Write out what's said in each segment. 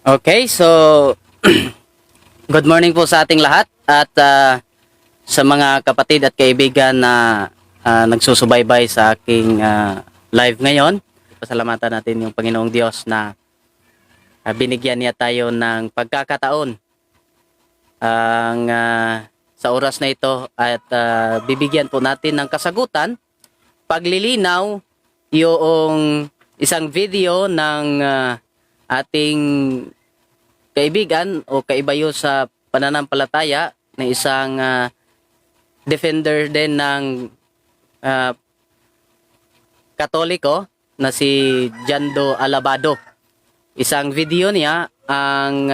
Okay, so good morning po sa ating lahat at sa mga kapatid at kaibigan na nagsusubaybay sa aking live ngayon. Pasalamatan natin yung Panginoong Diyos na binigyan niya tayo ng pagkakataon ang sa oras na ito at bibigyan po natin ng kasagutan, paglilinaw yung isang video ng ating kaibigan o kaibayo sa pananampalataya na isang defender din ng Katoliko na si Jando Alabado. Isang video niya ang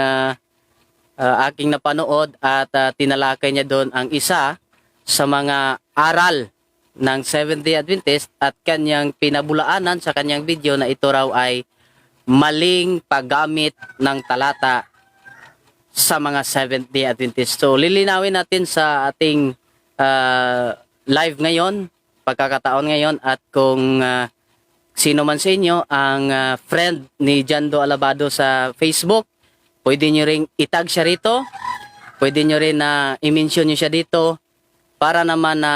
aking napanood at tinalakay niya doon ang isa sa mga aral ng Seventh-day Adventist at kanyang pinabulaanan sa kanyang video na ito raw ay maling paggamit ng talata sa mga Seventh-day Adventist. So lilinawin natin sa ating live ngayon, pagkakataon ngayon, at kung sino man sa inyo ang friend ni Jando Alabado sa Facebook, pwede nyo ring itag siya rito, pwede nyo rin na i-mention nyo siya dito para naman na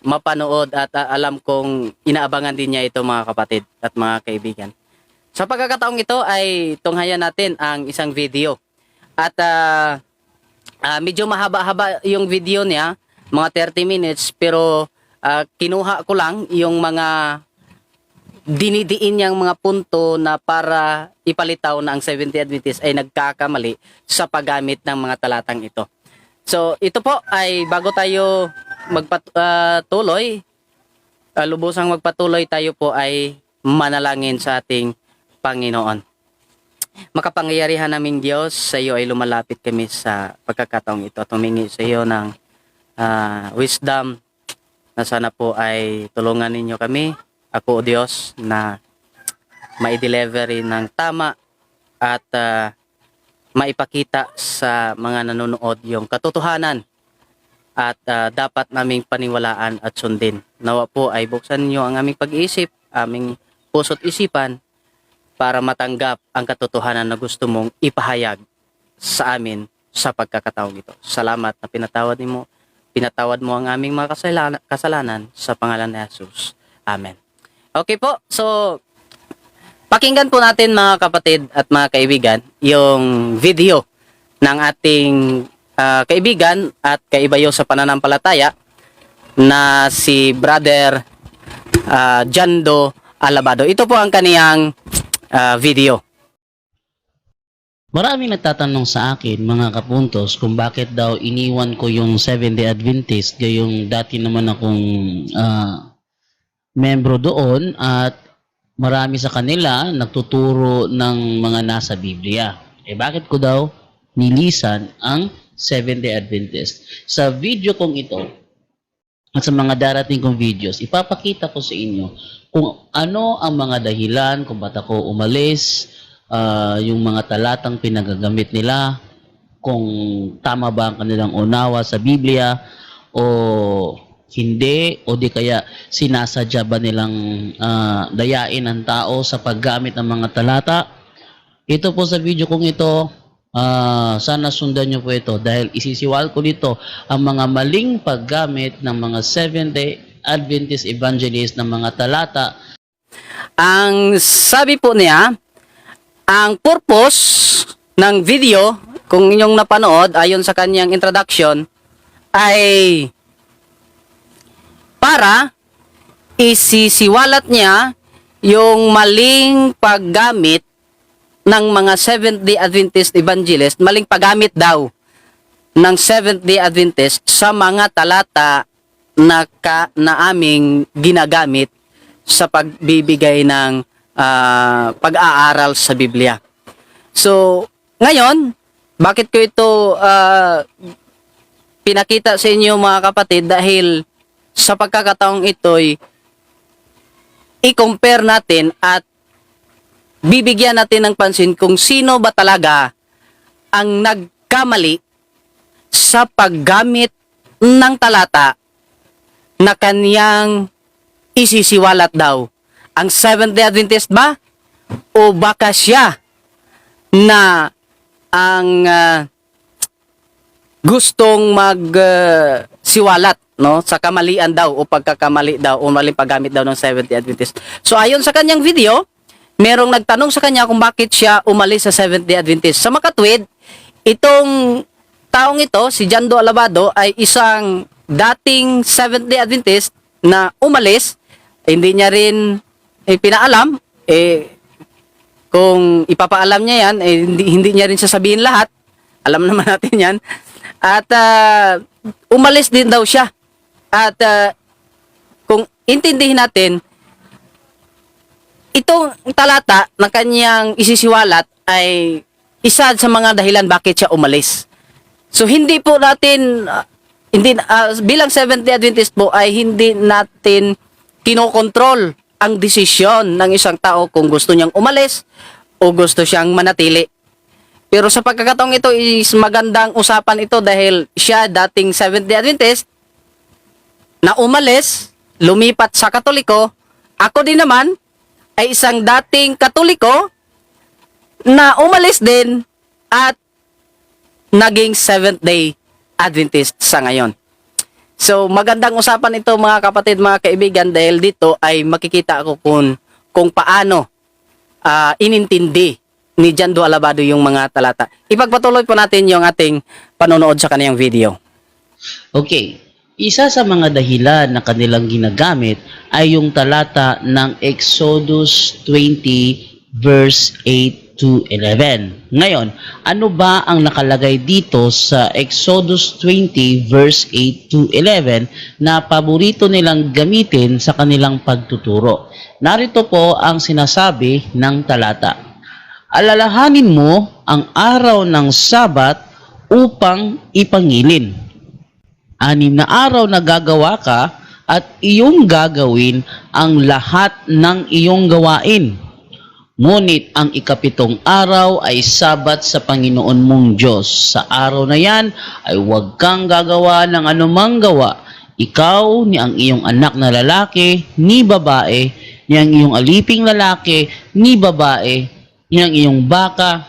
mapanood at alam kong inaabangan din niya ito mga kapatid at mga kaibigan. Sa pagkakataong ito ay tunghayan natin ang isang video. At medyo mahaba-haba yung video niya, mga 30 minutes, pero kinuha ko lang yung mga dinidiin niyang mga punto na para ipalitaw na ang Seventh-day Adventist ay nagkakamali sa paggamit ng mga talatang ito. So ito po ay bago tayo magpatuloy, lubusang magpatuloy, tayo po ay manalangin sa ating Panginoon. Makapangyarihan naming Diyos, sa iyo ay lumalapit kami sa pagkakataong ito at humingi sa iyo ng wisdom na sana po ay tulungan ninyo kami, ako o Diyos, na ma-delivery ng tama at maipakita sa mga nanonood yung katotohanan at dapat naming paniwalaan at sundin. Nawa po ay buksan niyo ang aming pag-iisip, aming puso't isipan para matanggap ang katotohanan na gusto mong ipahayag sa amin sa pagkakataong ito. Salamat na pinatawad mo ang aming mga kasalanan sa pangalan ni Jesus. Amen. Okay po, so pakinggan po natin mga kapatid at mga kaibigan yung video ng ating kaibigan at kaibayo sa pananampalataya na si Brother Jando Alabado. Ito po ang kaniyang video. Maraming nagtatanong sa akin, mga kapuntos, kung bakit daw iniwan ko yung Seventh-day Adventist, gayong dati naman akong membro doon at marami sa kanila nagtuturo ng mga nasa Biblia. Bakit ko daw nilisan ang Seventh-day Adventist? Sa video kong ito at sa mga darating kong videos, ipapakita ko sa inyo kung ano ang mga dahilan kung ba't ako umalis, yung mga talatang pinagagamit nila, kung tama ba ang kanilang unawa sa Biblia o hindi, o di kaya sinasadya ba nilang dayain ang tao sa paggamit ng mga talata. Ito po sa video kong ito, sana sundan nyo po ito dahil isisiwal ko dito ang mga maling paggamit ng mga Seventh-day Adventist Evangelist ng mga talata. Ang sabi po niya, ang purpose ng video, kung inyong napanood ayon sa kanyang introduction, ay para isisiwalat niya yung maling paggamit ng mga Seventh-day Adventist Evangelist, maling paggamit daw ng Seventh-day Adventist sa mga talata na aming ginagamit sa pagbibigay ng pag-aaral sa Biblia. So, ngayon, bakit ko ito pinakita sa inyo mga kapatid? Dahil sa pagkakataong ito'y i-compare natin at bibigyan natin ng pansin kung sino ba talaga ang nagkamali sa paggamit ng talata na kaniyang isisiwalat daw. Ang Seventh-day Adventist ba? O baka siya na ang gustong siwalat, no, sa kamalian daw o pagkakamali daw o maling paggamit daw ng Seventh-day Adventist. So ayon sa kanyang video, merong nagtanong sa kanya kung bakit siya umalis sa Seventh-day Adventist. Sa makatwid, itong taong ito, si Jando Alabado, ay isang dating Seventh-day Adventist na umalis. Hindi niya rin pinaalam, kung ipapaalam niya yan, hindi niya rin sasabihin lahat. Alam naman natin yan. At umalis din daw siya. At kung intindihin natin, itong talata na kanyang isisiwalat ay isa sa mga dahilan bakit siya umalis. So hindi po natin, bilang Seventh-day Adventist po ay hindi natin kinokontrol ang desisyon ng isang tao kung gusto niyang umalis o gusto siyang manatili. Pero sa pagkakataong ito is magandang usapan ito dahil siya dating Seventh-day Adventist na umalis, lumipat sa Katoliko. Ako din naman ay isang dating Katoliko na umalis din at naging Seventh-day Adventist sa ngayon. So magandang usapan ito mga kapatid, mga kaibigan, dahil dito ay makikita ako kung paano inintindi ni Jando Alabado yung mga talata. Ipagpatuloy po natin yung ating panonood sa kaniyang video. Okay, isa sa mga dahilan na kanilang ginagamit ay yung talata ng Exodus 20 verse 8 to 11. Ngayon, ano ba ang nakalagay dito sa Exodus 20 verse 8 to 11 na paborito nilang gamitin sa kanilang pagtuturo? Narito po ang sinasabi ng talata. Alalahanin mo ang araw ng Sabat upang ipangilin. 6 na araw na gagawa ka at iyong gagawin ang lahat ng iyong gawain. Ngunit ang 7 araw ay Sabat sa Panginoon mong Diyos. Sa araw na yan ay huwag kang gagawa ng anumang gawa. Ikaw, ni ang iyong anak na lalaki, ni babae, ni ang iyong aliping lalaki, ni babae, ni ang iyong baka,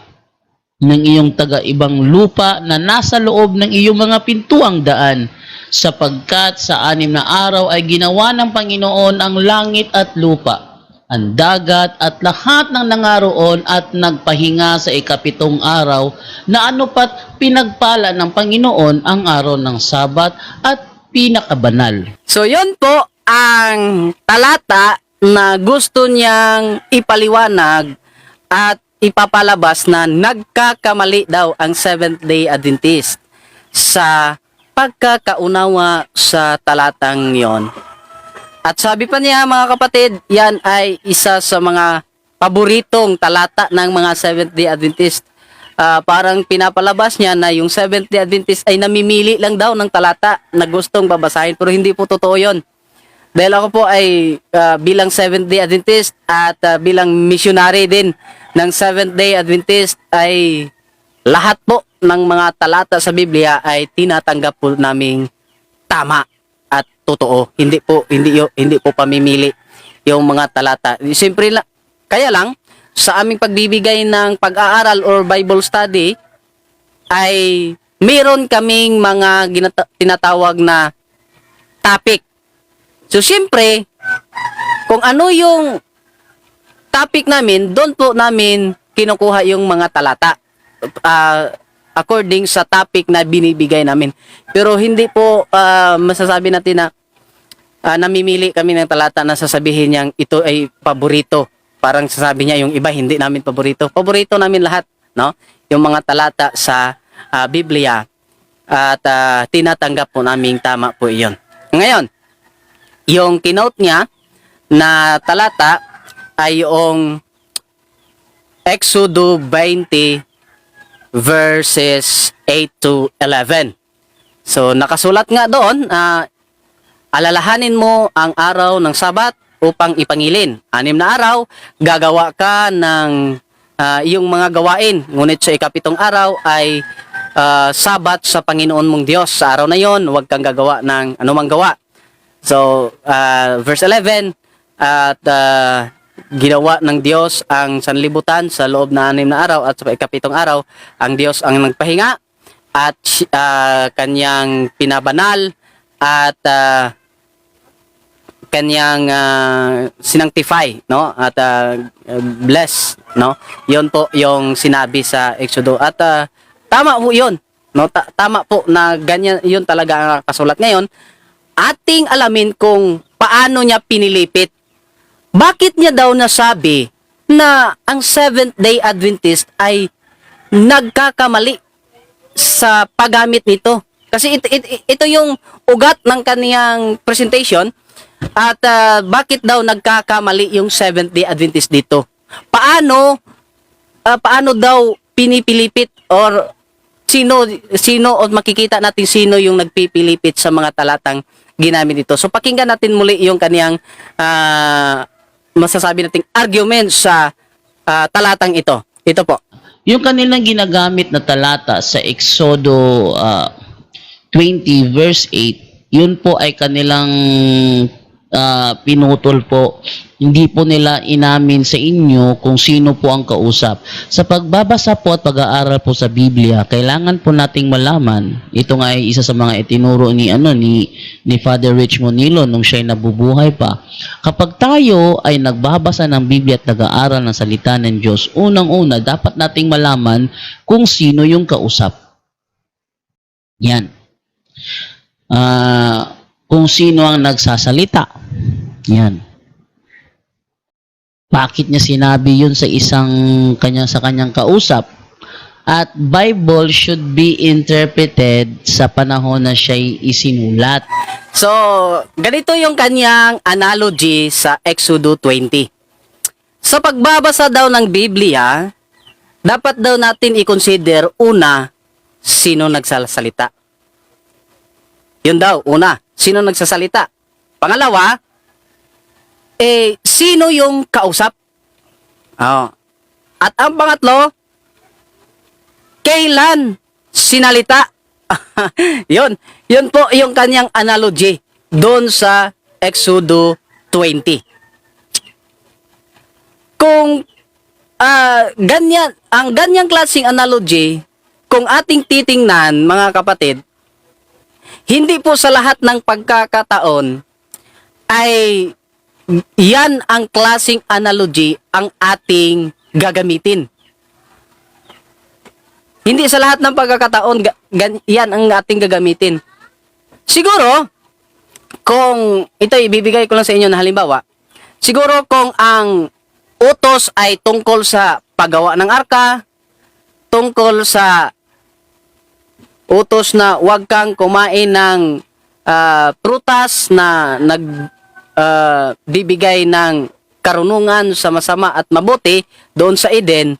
ng iyong taga-ibang lupa na nasa loob ng iyong mga pintuang daan, sapagkat sa 6 na araw ay ginawa ng Panginoon ang langit at lupa, ang dagat at lahat ng nangaroon at nagpahinga sa 7 araw, na anupat pinagpala ng Panginoon ang araw ng Sabat at pinakabanal. So yun po ang talata na gusto niyang ipaliwanag at ipapalabas na nagkakamali daw ang Seventh-day Adventist sa pagkakaunawa sa talatang yon. At sabi pa niya mga kapatid, yan ay isa sa mga paboritong talata ng mga Seventh-day Adventist. Parang pinapalabas niya na yung Seventh-day Adventist ay namimili lang daw ng talata na gustong babasahin, pero hindi po totoo yon. Dahil ako po ay bilang Seventh-day Adventist at bilang missionary din ng Seventh-day Adventist ay lahat po ng mga talata sa Biblia ay tinatanggap po naming tama at totoo. Hindi po pamimili yung mga talata. Siyempre kaya lang sa aming pagbibigay ng pag-aaral or Bible study ay meron kaming mga tinatawag na topic. So, siyempre, kung ano yung topic namin, doon po namin kinukuha yung mga talata according sa topic na binibigay namin. Pero hindi po masasabi natin na namimili kami ng talata na sasabihin niyang ito ay paborito. Parang sasabi niya yung iba hindi namin paborito. Paborito namin lahat, no? Yung mga talata sa Biblia at tinatanggap po namin tama po iyon. Ngayon, yung kinote niya na talata ay yung Exodo 20 verses 8 to 11. So nakasulat nga doon, alalahanin mo ang araw ng Sabat upang ipangilin. 6 na araw, gagawa ka ng iyong mga gawain. Ngunit sa 7 araw ay Sabat sa Panginoon mong Diyos. Sa araw na yon, huwag kang gagawa ng anumang gawa. So, verse 11, at ginawa ng Diyos ang sanlibutan sa loob na 6 na araw at sa ikapitong araw, ang Diyos ang nagpahinga at kanyang pinabanal at kanyang sinangtify, no, at bless, no. Yon po yung sinabi sa Exodo at tama po yun, no. Tama po na ganyan yun talaga ang kasulat. Ngayon ating alamin kung paano niya pinilipit. Bakit niya daw nasabi na ang Seventh Day Adventist ay nagkakamali sa paggamit nito? Kasi ito yung ugat ng kaniyang presentation. At bakit daw nagkakamali yung Seventh Day Adventist dito? Paano daw pinipilipit or sino o makikita natin sino yung nagpipilipit sa mga talatang ginamit dito. So pakinggan natin muli yung kaniyang masasabi nating argument sa talatang ito. Ito po. Yung kanilang ginagamit na talata sa Exodo 20 verse 8, yun po ay kanilang pinutol po. Hindi po nila inamin sa inyo kung sino po ang kausap. Sa pagbabasa po at pag-aaral po sa Biblia, kailangan po nating malaman. Ito nga ay isa sa mga itinuro ni Father Rich Monilo nung siya ay nabubuhay pa. Kapag tayo ay nagbabasa ng Biblia at nag-aaral ng salita ng Diyos, unang-una dapat nating malaman kung sino yung kausap. Yan. Kung sino ang nagsasalita. Yan. Bakit niya sinabi yun sa kanyang kausap? At Bible should be interpreted sa panahon na siya'y isinulat. So, ganito yung kanyang analogy sa Exodo 20. Sa pagbabasa daw ng Biblia, dapat daw natin i-consider una, sino nagsasalita. Yun daw, una, sino nagsasalita. Pangalawa, sino yung kausap? Oh. At ang pangatlo, kailan sinalita? Yun po yung kanyang analogy doon sa Exodo 20. Kung ang ganyang klaseng analogy, kung ating titingnan mga kapatid, hindi po sa lahat ng pagkakataon ay yan ang klaseng analogy ang ating gagamitin. Hindi sa lahat ng pagkakataon yan ang ating gagamitin. Siguro, kung ito ibibigay ko lang sa inyo na halimbawa, siguro kung ang utos ay tungkol sa paggawa ng arka, tungkol sa utos na huwag kang kumain ng prutas na bibigay ng karunungan sa masama at mabuti doon sa Eden,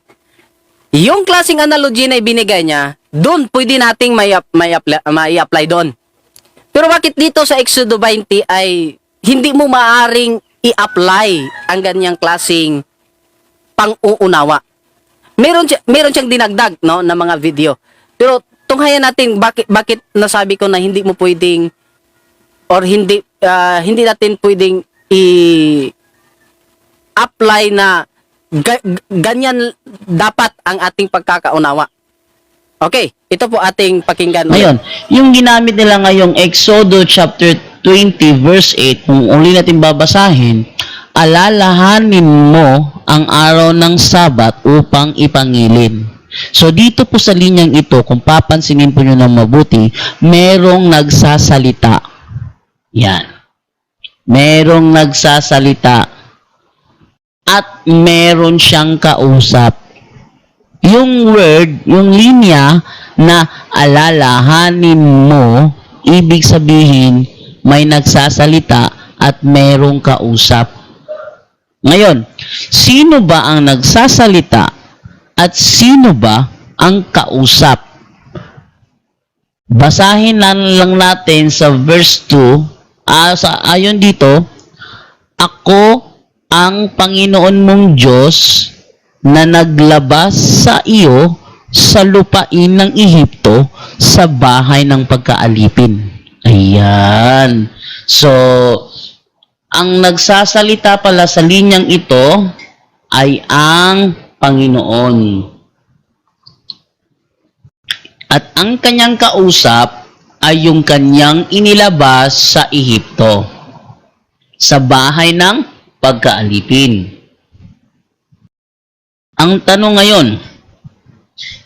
yung klaseng analogy na ibinigay niya, doon pwede nating may apply doon. Pero bakit dito sa Exodo 20 ay hindi mo maaring i-apply ang ganyang klaseng pang-uunawa? Meron siyang dinagdag, no, na mga video. Pero tunghayan natin bakit nasabi ko na hindi mo pwedeng or hindi natin pwedeng i-apply na ganyan dapat ang ating pagkakaunawa. Okay, ito po ating pakinggan. Ngayon, yung ginamit nila ngayong Exodo chapter 20 verse 8, kung uli natin babasahin, alalahanin mo ang araw ng Sabat upang ipangilin. So dito po sa linyang ito, kung papansinin po nyo ng mabuti, merong nagsasalita. Yan. Merong nagsasalita at meron siyang kausap. Yung word, yung linya na alalahanin mo, ibig sabihin may nagsasalita at merong kausap. Ngayon, sino ba ang nagsasalita at sino ba ang kausap? Basahin lang natin sa verse 2. Ayon dito, ako ang Panginoon mong Diyos na naglabas sa iyo sa lupain ng Ehipto sa bahay ng pagkaalipin. Ayan. So, ang nagsasalita pala sa linyang ito ay ang Panginoon. At ang kanyang kausap ay yung kanyang inilabas sa Ehipto, sa bahay ng pagkaalipin. Ang tanong ngayon,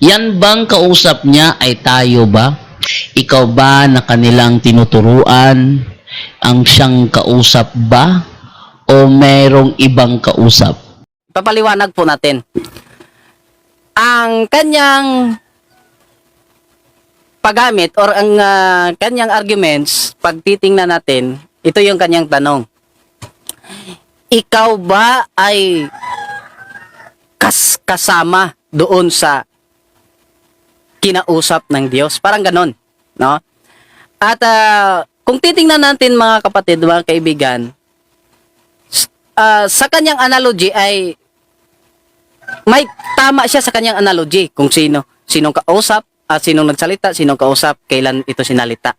yan bang kausap niya ay tayo ba? Ikaw ba na kanilang tinuturuan? Ang siyang kausap ba? O merong ibang kausap? Papaliwanag po natin. Ang kanyang paggamit or ang kanyang arguments, pag titingnan natin, ito yung kanyang tanong. Ikaw ba ay kasama doon sa kinausap ng Diyos? Parang ganon, no? At kung titingnan natin mga kapatid, mga kaibigan, sa kanyang analogy ay may tama siya sa kanyang analogy kung sinong kausap, sinong nagsalita, sinong kausap, kailan ito sinalita.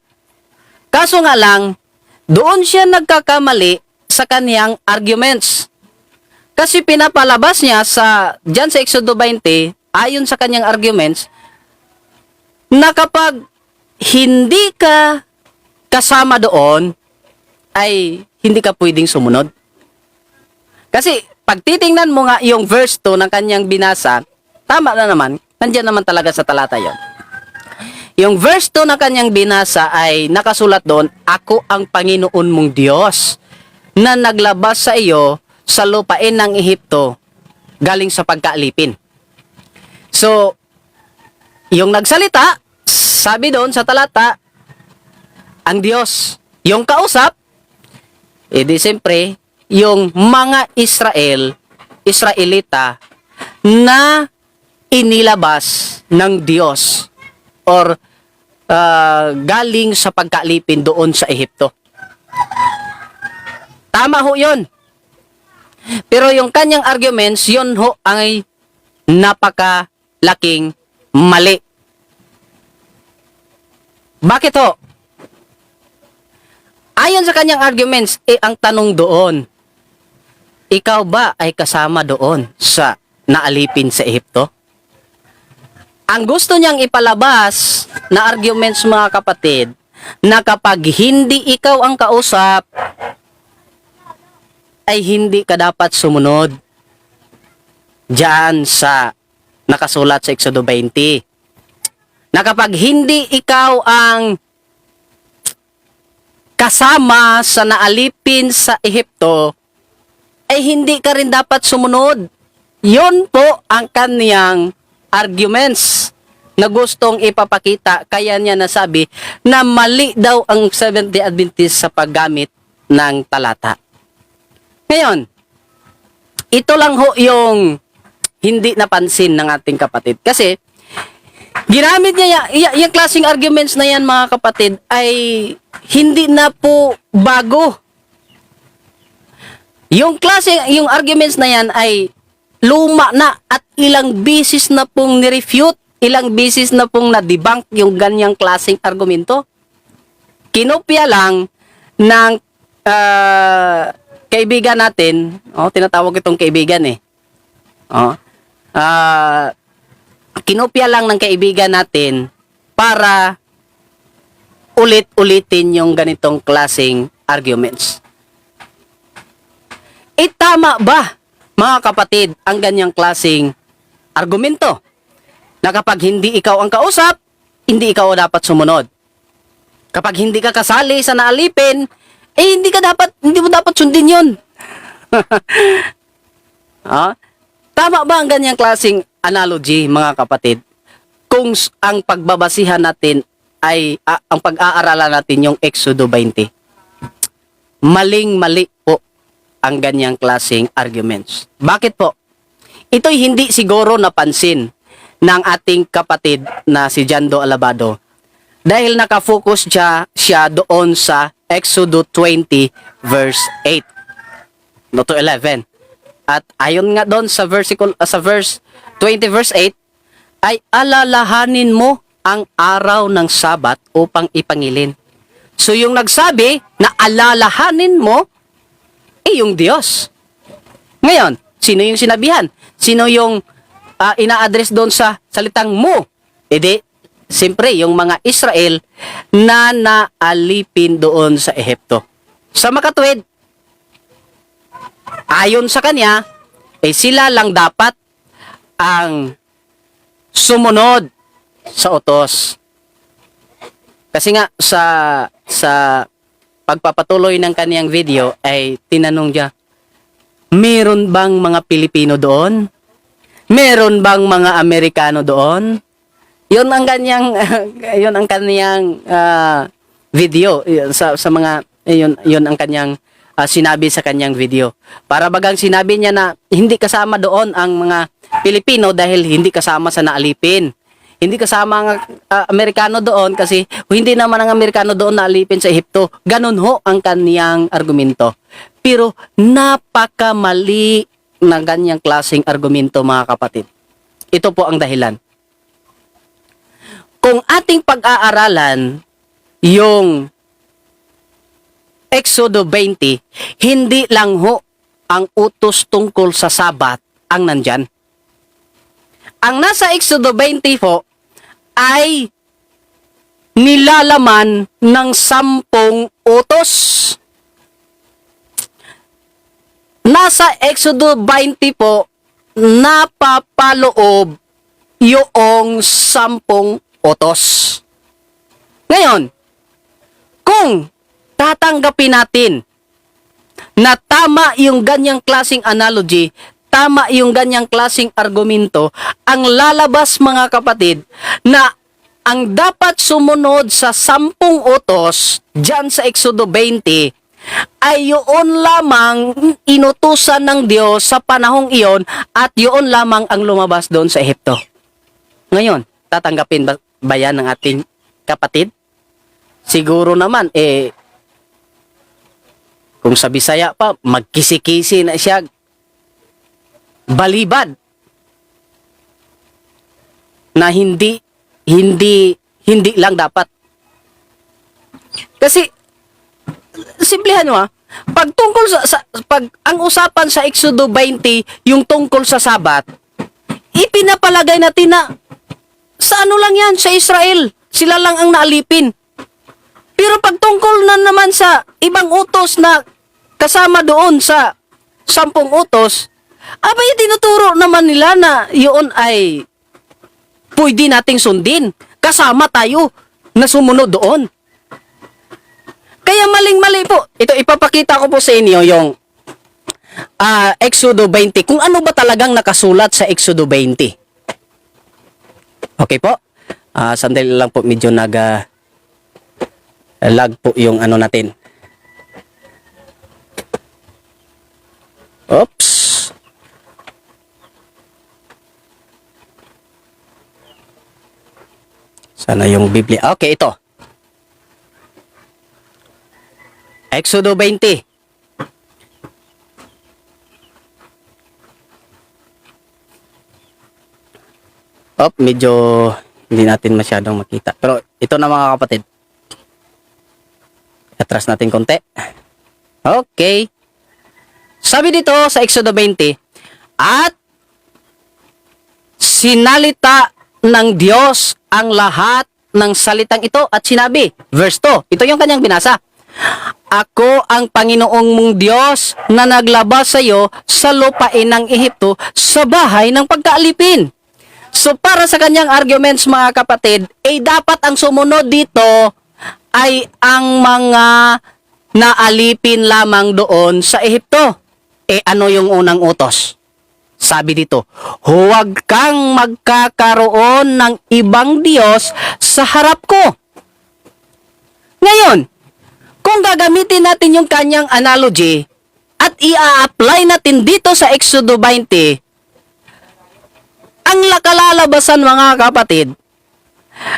Kaso nga lang, doon siya nagkakamali sa kanyang arguments. Kasi pinapalabas niya dyan sa Exodo 20, ayon sa kanyang arguments, na kapag hindi ka kasama doon, ay hindi ka pwedeng sumunod. Kasi pag titingnan mo nga yung verse 2 ng kanyang binasa, tama na naman, nandiyan naman talaga sa talata yon. Yung verse 2 na kanyang binasa ay nakasulat doon, ako ang Panginoon mong Diyos na naglabas sa iyo sa lupain ng Ehipto galing sa pagkaalipin. So, yung nagsalita, sabi doon sa talata, ang Diyos. Yung kausap, edi siyempre, yung mga Israelita na inilabas ng Diyos or galing sa pagkaalipin doon sa Ehipto. Tama ho yun. Pero yung kanyang arguments, yun ho ay napakalaking mali. Bakit ho? Ayon sa kanyang arguments, ang tanong doon, ikaw ba ay kasama doon sa naalipin sa Ehipto? Ang gusto niyang ipalabas na arguments mga kapatid, na kapag hindi ikaw ang kausap, ay hindi ka dapat sumunod diyan sa nakasulat sa Exodo 20. Na kapag hindi ikaw ang kasama sa naalipin sa Ehipto, ay hindi ka rin dapat sumunod. Yun po ang kaniyang arguments na gustong ipapakita. Kaya niya nasabi na mali daw ang Seventh-day Adventist sa paggamit ng talata. Ngayon, ito lang ho yung hindi napansin ng ating kapatid. Kasi, ginamit niya yung klaseng arguments na yan mga kapatid ay hindi na po bago. Yung arguments na yan ay luma na at ilang bisis na pong nirefute, ilang bisis na pong na-debunk yung ganyang klaseng argumento. Kinopya lang ng kaibigan natin, tinatawag itong kaibigan kinopya lang ng kaibigan natin para ulit-ulitin yung ganitong klaseng arguments. Tama ba, mga kapatid, ang ganyang klaseng argumento? Na kapag hindi ikaw ang kausap, hindi ikaw dapat sumunod. Kapag hindi ka kasali sa naalipin, hindi mo dapat sundin yun. Tama ba ang ganyang klaseng analogy, mga kapatid? Kung ang pagbabasihan natin ay, ang pag-aaralan natin yung Exodo 20. Maling-mali po ang ganyang klaseng arguments. Bakit po? Ito'y hindi siguro napansin ng ating kapatid na si Jando Alabado dahil nakafocus siya doon sa Exodo 20 verse 8 no to 11. At ayon nga doon sa verse 20 verse 8 ay alalahanin mo ang araw ng Sabat upang ipangilin. So yung nagsabi na alalahanin mo iyong Diyos. Ngayon, sino yung sinabihan? Sino yung ina-address doon sa salitang mo? Edi, siyempre, yung mga Israel na naalipin doon sa Ehipto. Sa makatwid, ayon sa kanya, sila lang dapat ang sumunod sa utos. Kasi nga sa pagpapatuloy ng kaniyang video ay tinanong niya, meron bang mga Pilipino doon? Meron bang mga Amerikano doon? Yun ang kanyang yun ang kaniyang video sa mga yun ang kanyang sinabi sa kanyang video. Para bagang sinabi niya na hindi kasama doon ang mga Pilipino dahil hindi kasama sa naalipin. Hindi kasama ang Amerikano doon kasi hindi naman ang Amerikano doon naalipin sa Ehipto. Ganun ho ang kaniyang argumento. Pero napakamali na ganyang klaseng argumento, mga kapatid. Ito po ang dahilan. Kung ating pag-aaralan yung Exodo 20, hindi lang ho ang utos tungkol sa Sabat ang nandyan. Ang nasa Exodo 20 po ay nilalaman ng 10 utos. Nasa Exodo 20 po, napapaloob yung 10 utos. Ngayon, kung tatanggapin natin na tama yung ganyang klaseng analogy, tama yung ganyang klaseng argumento, ang lalabas, mga kapatid, na ang dapat sumunod sa 10 utos dyan sa Exodo 20 ay yun lamang inutusan ng Diyos sa panahong iyon at yun lamang ang lumabas doon sa Ehipto. Ngayon, tatanggapin ba yan ng ating kapatid? Siguro naman, kung sa Bisaya pa, magkisi-kisi na siya, balibad, na hindi lang dapat. Kasi, simplihan mo pag tungkol pag ang usapan sa Exodo 20, yung tungkol sa Sabat, ipinapalagay natin na sa ano lang yan, sa Israel, sila lang ang naalipin. Pero pag tungkol na naman sa ibang utos na kasama doon sa 10 utos, abay tinuturo naman nila na yun ay pwede nating sundin. Kasama tayo na sumunod doon. Kaya maling-mali po. Ito, ipapakita ko po sa inyo yung Exodo 20. Kung ano ba talagang nakasulat sa Exodo 20. Okay po? Sandali lang po, medyo lag po yung ano natin. Oops. Sana yung Biblia. Okay, ito. Exodo 20. Medyo hindi natin masyadong makita. Pero ito na, mga kapatid. Atras natin konti. Okay. Sabi dito sa Exodo 20, at sinalita ng Diyos ang lahat ng salitang ito at sinabi, verse 2, ito yung kanyang binasa. Ako ang Panginoong mong Diyos na naglabas sa iyo sa lupain ng Ehipto sa bahay ng pagkaalipin. So para sa kanyang arguments, mga kapatid, dapat ang sumunod dito ay ang mga naalipin lamang doon sa Ehipto. Ano yung unang utos? Sabi dito, huwag kang magkakaroon ng ibang Diyos sa harap ko. Ngayon, kung gagamitin natin yung kanyang analogy at i-apply natin dito sa Exodo 20, ang kalalabasan, mga kapatid,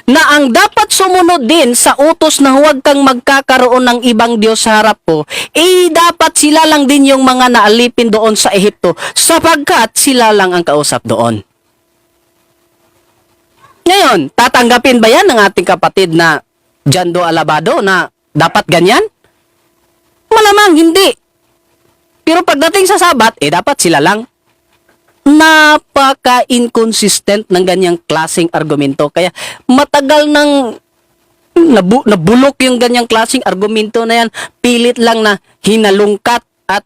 na ang dapat sumunod din sa utos na huwag kang magkakaroon ng ibang Diyos sa harap ko, dapat sila lang din yung mga naalipin doon sa Ehipto sapagkat sila lang ang kausap doon. Ngayon, tatanggapin ba yan ng ating kapatid na Jando Alabado na dapat ganyan? Malamang hindi. Pero pagdating sa Sabat, dapat sila lang. Napaka-inconsistent ng ganyang klaseng argumento. Kaya matagal nang nabulok yung ganyang klaseng argumento na yan. Pilit lang na hinalungkat at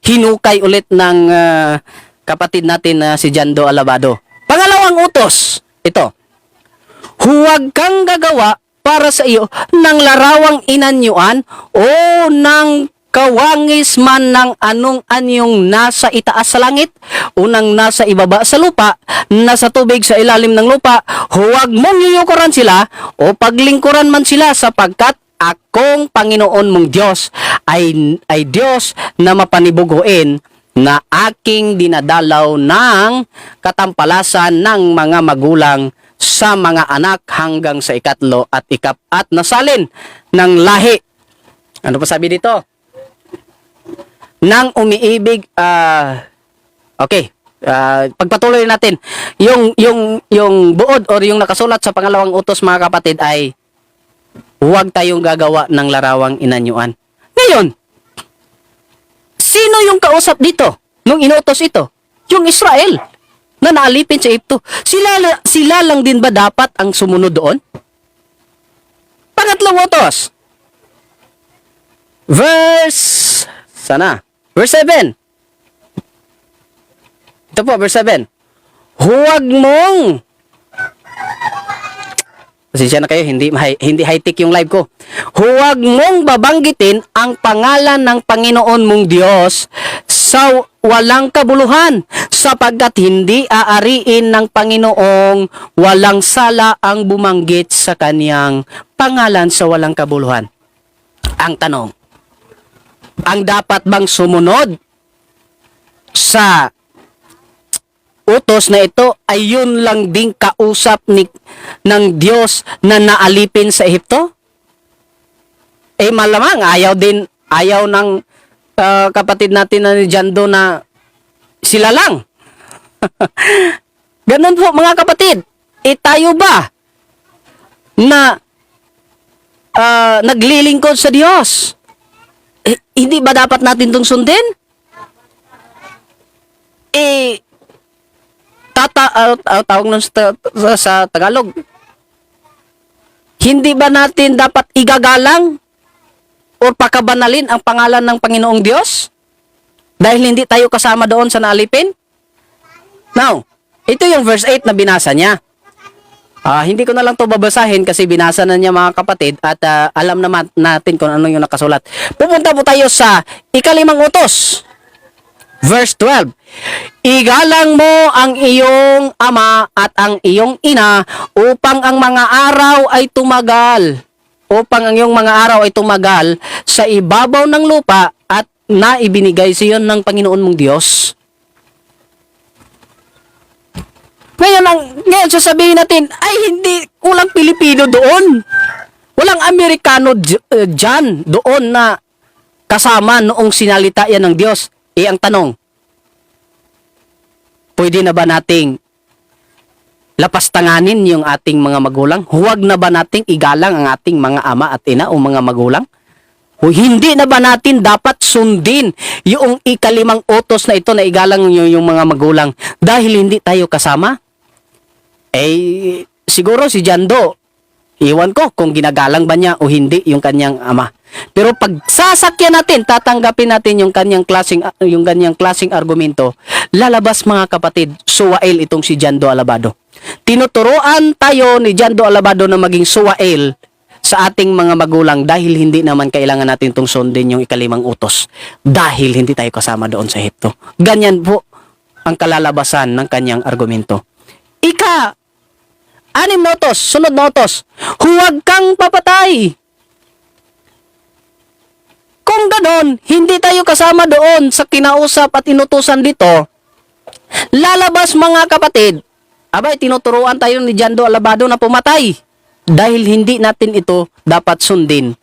hinukay ulit ng kapatid natin na si Jando Alabado. Pangalawang utos, ito. Huwag kang gagawa para sa iyo ng larawang inanyuan o ng kawangis man ng anong anyong nasa itaas sa langit o ng nasa ibaba sa lupa, nasa tubig sa ilalim ng lupa. Huwag mong yuyukuran sila o paglingkuran man sila, sapagkat akong Panginoon mong Diyos ay Diyos na mapanibuguin, na aking dinadalaw ng katampalasan ng mga magulang sa mga anak hanggang sa ikatlo at ikapat na salin ng lahi. Ano pa sabi dito? Nang umiibig, okay, pagpatuloy natin. Yung buod or yung nakasulat sa pangalawang utos, mga kapatid, ay huwag tayong gagawa ng larawang inanyuan. Ngayon, sino yung kausap dito nung inutos ito? Yung Israel na naalipin sa Egypto. Sila lang din ba dapat ang sumunod doon? Pangatlong utos. Verse 7. Ito po, verse 7. Huwag mong, pasensya na kayo, hindi high-tech yung live ko. Huwag mong babanggitin ang pangalan ng Panginoon mong Diyos sa walang kabuluhan, sapagkat hindi aariin ng Panginoong walang sala ang bumanggit sa kaniyang pangalan sa walang kabuluhan. Ang tanong, ang dapat bang sumunod sa utos na ito ay yun lang ding kausap ng Diyos na naalipin sa Ehipto? Malamang ayaw ng kapatid natin na ni Jando na sila lang. Ganun po, mga kapatid. Tayo ba na naglilingkod sa Diyos? Hindi ba dapat natin itong sundin? Tawag nun sa Tagalog. Hindi ba natin dapat igagalang o pakabanalin ang pangalan ng Panginoong Diyos? Dahil hindi tayo kasama doon sa naalipin? Now, ito yung verse 8 na binasa niya. Hindi ko na lang to babasahin kasi binasa na niya, mga kapatid, at alam naman natin kung ano yung nakasulat. Pupunta po tayo sa ikalimang utos. Verse 12. Igalang mo ang iyong ama at ang iyong ina upang ang mga araw ay tumagal. Upang ang iyong mga araw ay tumagal sa ibabaw ng lupa at na ibinigay sa iyon ng Panginoon mong Diyos. Ngayon sasabihin natin, ay hindi, walang Pilipino doon. Walang Amerikano dyan doon na kasama noong sinalita yan ng Diyos. Ang tanong, pwede na ba nating lapastanganin yung ating mga magulang? Huwag na ba nating igalang ang ating mga ama at ina o mga magulang? O hindi na ba natin dapat sundin yung ikalimang utos na ito na igalang yung mga magulang dahil hindi tayo kasama? Siguro si Jando, iwan ko kung ginagalang ba niya o hindi yung kanyang ama. Pero pag sasakyan natin, tatanggapin natin yung kanyang klaseng argumento, lalabas, mga kapatid, suwail itong si Jando Alabado. Tinuturuan tayo ni Jando Alabado na maging suwail sa ating mga magulang dahil hindi naman kailangan natin itong sundin yung ikalimang utos dahil hindi tayo kasama doon sa Ehipto. Ganyan po ang kalalabasan ng kanyang argumento. Anim na utos, sunod na utos, huwag kang papatay. Kung ganon, hindi tayo kasama doon sa kinausap at inutusan dito, lalabas, mga kapatid, tinuturuan tayo ni Jando Alabado na pumatay dahil hindi natin ito dapat sundin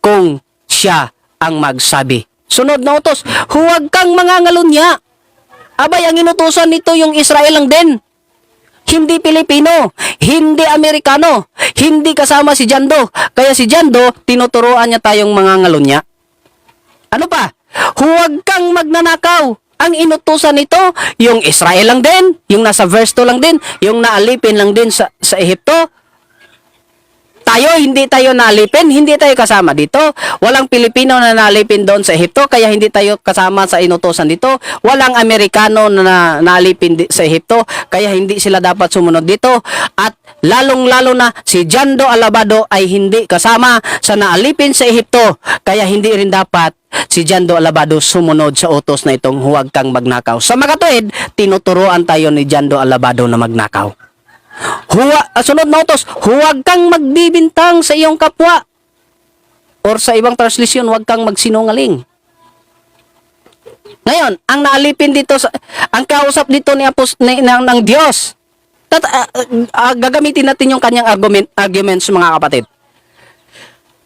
kung siya ang magsabi. Sunod na utos, huwag kang mangangalunya. Ang inutusan nito yung Israel lang din. Hindi Pilipino, hindi Amerikano, hindi kasama si Jando. Kaya si Jando, tinuturuan niya tayong mangangalunya. Ano pa? huwag kang magnanakaw. Ang inutusan nito, yung Israel lang din, yung nasa verse 2 lang din, yung naalipin lang din sa Ehipto. Tayo, hindi tayo nalipin, hindi tayo kasama dito. Walang Pilipino na nalipin doon sa Ehipto, kaya hindi tayo kasama sa inutusan dito. Walang Amerikano na nalipin sa Ehipto, kaya hindi sila dapat sumunod dito. At lalong-lalo na si Jando Alabado ay hindi kasama sa naalipin sa Ehipto, kaya hindi rin dapat si Jando Alabado sumunod sa utos na itong huwag kang magnakaw. Sa makatuwid, tinuturuan tayo ni Jando Alabado na magnakaw. Sunod na utos, huwag kang magbibintang sa iyong kapwa. Or sa ibang translation, huwag kang magsinungaling. Ngayon, ang naalipin dito, ang kausap dito ng Diyos, gagamitin natin yung kanyang arguments, mga kapatid.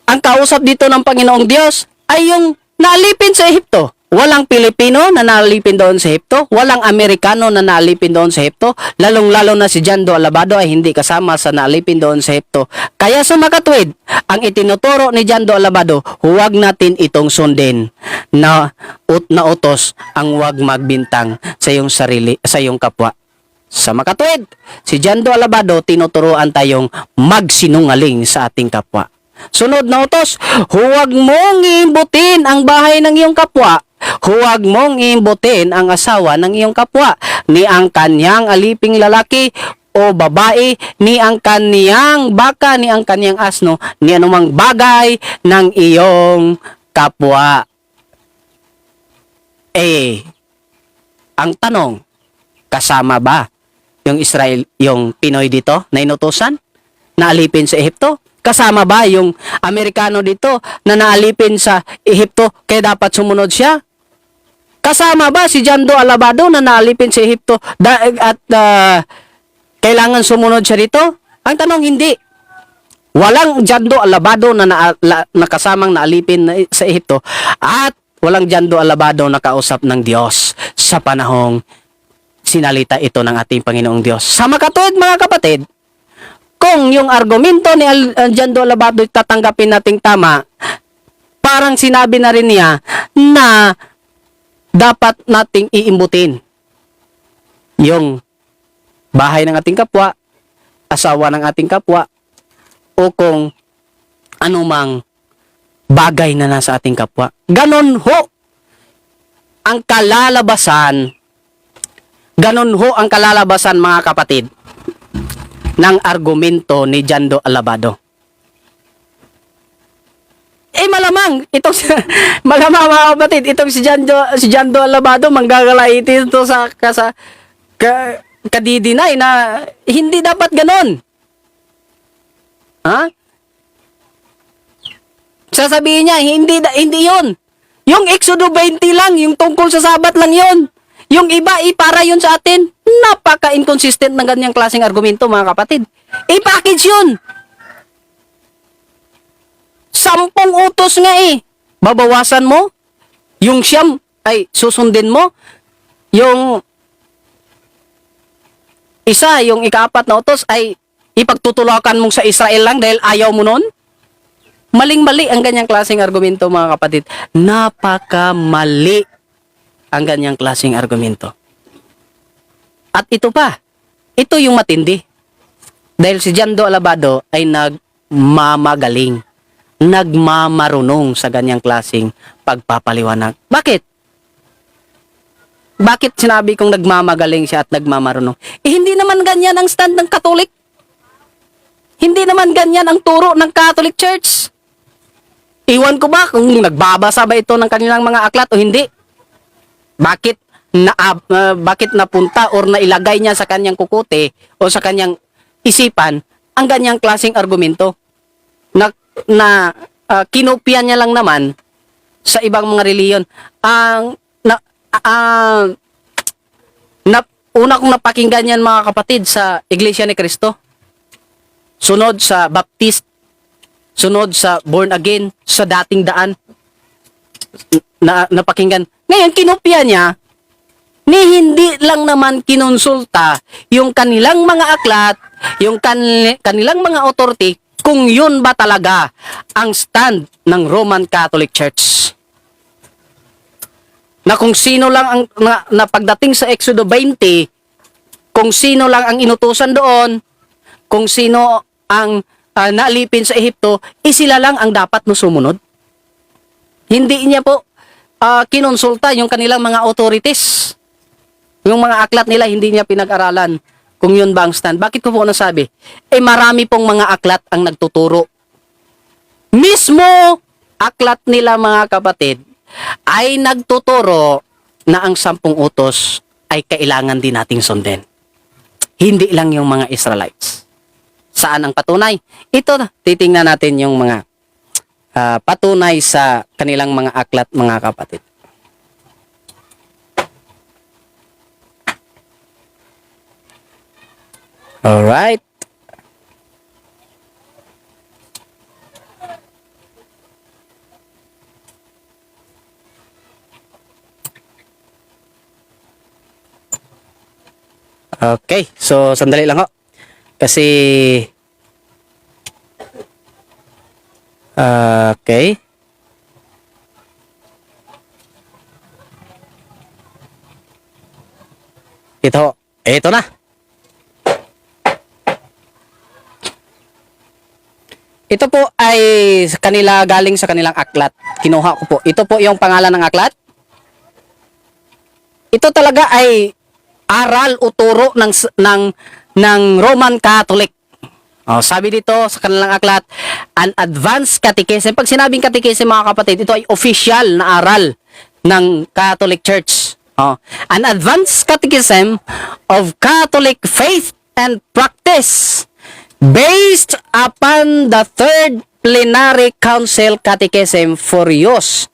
Ang kausap dito ng Panginoong Diyos ay yung naalipin sa Ehipto. Walang Pilipino na nalipin doon sa Ehipto. Walang Amerikano na nalipin doon sa Ehipto. Lalong-lalo na si Jando Alabado ay hindi kasama sa nalipin doon sa Ehipto. Kaya sa makatwid, ang itinuturo ni Jando Alabado, huwag natin itong sundin na utos ang huwag magbintang sa iyong sarili, sa iyong kapwa. Sa makatwid, si Jando Alabado tinuturuan tayong magsinungaling sa ating kapwa. Sunod na utos, huwag mong iimbutin ang bahay ng iyong kapwa. Huwag mong iimbutin ang asawa ng iyong kapwa, ni ang kanyang aliping lalaki o babae, ni ang kanyang baka, ni ang kanyang asno, ni anumang bagay ng iyong kapwa. Ang tanong, kasama ba yung Israel, yung Pinoy dito na inutusan na alipin sa Ehipto? Kasama ba yung Amerikano dito na naalipin sa Ehipto kaya dapat sumunod siya? Kasama ba si Jando Alabado na naalipin sa Ehipto at kailangan sumunod siya dito? Ang tanong, hindi. Walang Jando Alabado na kasamang naalipin sa Ehipto at walang Jando Alabado na kausap ng Diyos sa panahong sinalita ito ng ating Panginoong Diyos. Sa makatuwid, mga kapatid, kung yung argumento ni Jando Alabado tatanggapin nating tama, parang sinabi na rin niya na dapat nating iimbutin yung bahay ng ating kapwa, asawa ng ating kapwa, o kung anumang bagay na nasa ating kapwa. Ganon ho ang kalalabasan, mga kapatid, ng argumento ni Jando Alabado. Malamang itong malamang, mga kapatid, itong si Jando Alabado manggagalaiti ito sa kadidinay na hindi dapat ganon. Ha? Sasabihin niya, hindi yun. Yung Exodo 20 lang, yung tungkol sa Sabat lang yun. Yung iba, para yun sa atin. Napaka-inconsistent ng ganyang klaseng argumento, mga kapatid. Package yun. 10 utos nga babawasan mo. Yung 9 ay susundin mo. Yung isa, yung ika-4 na utos ay ipagtutulakan mong sa Israel lang dahil ayaw mo nun. Maling-mali ang ganyang klaseng argumento, mga kapatid. Napaka-mali ang ganyang klaseng argumento. At ito pa, ito yung matindi. Dahil si Jando Alabado ay nagmamagaling, nagmamarunong sa ganyang klaseng pagpapaliwanag. Bakit? Bakit sinabi kong nagmamagaling siya at nagmamarunong? Hindi naman ganyan ang stand ng Katolik. Hindi naman ganyan ang turo ng Catholic Church. Iwan ko ba kung nagbabasa ba ito ng kanilang mga aklat o hindi? Bakit napunta or nailagay niya sa kanyang kukote o sa kanyang isipan ang ganyang klaseng argumento na kinopya niya lang naman sa ibang mga reliyon. Una kong napakinggan yan, mga kapatid, sa Iglesia ni Cristo. Sunod sa Baptist, sunod sa Born Again, sa dating daan na napakinggan. Ngayon, kinopya niya, ni hindi lang naman kinonsulta yung kanilang mga aklat, yung kanilang mga authority, kung yun ba talaga ang stand ng Roman Catholic Church. na kung sino lang ang na pagdating sa Exodo 20, kung sino lang ang inutusan doon, kung sino ang naalipin sa Ehipto, sila lang ang dapat no sumunod. Hindi niya po kinonsulta yung kanilang mga authorities. Yung mga aklat nila, hindi niya pinag-aralan kung yun ba ang stand. Bakit ko po nasabi? Marami pong mga aklat ang nagtuturo. Mismo aklat nila, mga kapatid, ay nagtuturo na ang 10 utos ay kailangan din nating sundin. Hindi lang yung mga Israelites. Saan ang patunay? Ito, titingnan natin yung mga patunay sa kanilang mga aklat, mga kapatid. Alright. Okay, so sandali lang ho. Kasi okay. Ito na. Ito po ay galing sa kanilang aklat. Kinuha ko po. Ito po yung pangalan ng aklat. Ito talaga ay aral o turo ng Roman Catholic. Sabi dito sa kanilang aklat, an advanced catechism. Pag sinabing catechism, mga kapatid, ito ay official na aral ng Catholic Church. An advanced catechism of Catholic faith and practice based upon the Third Plenary Council Catechism for use.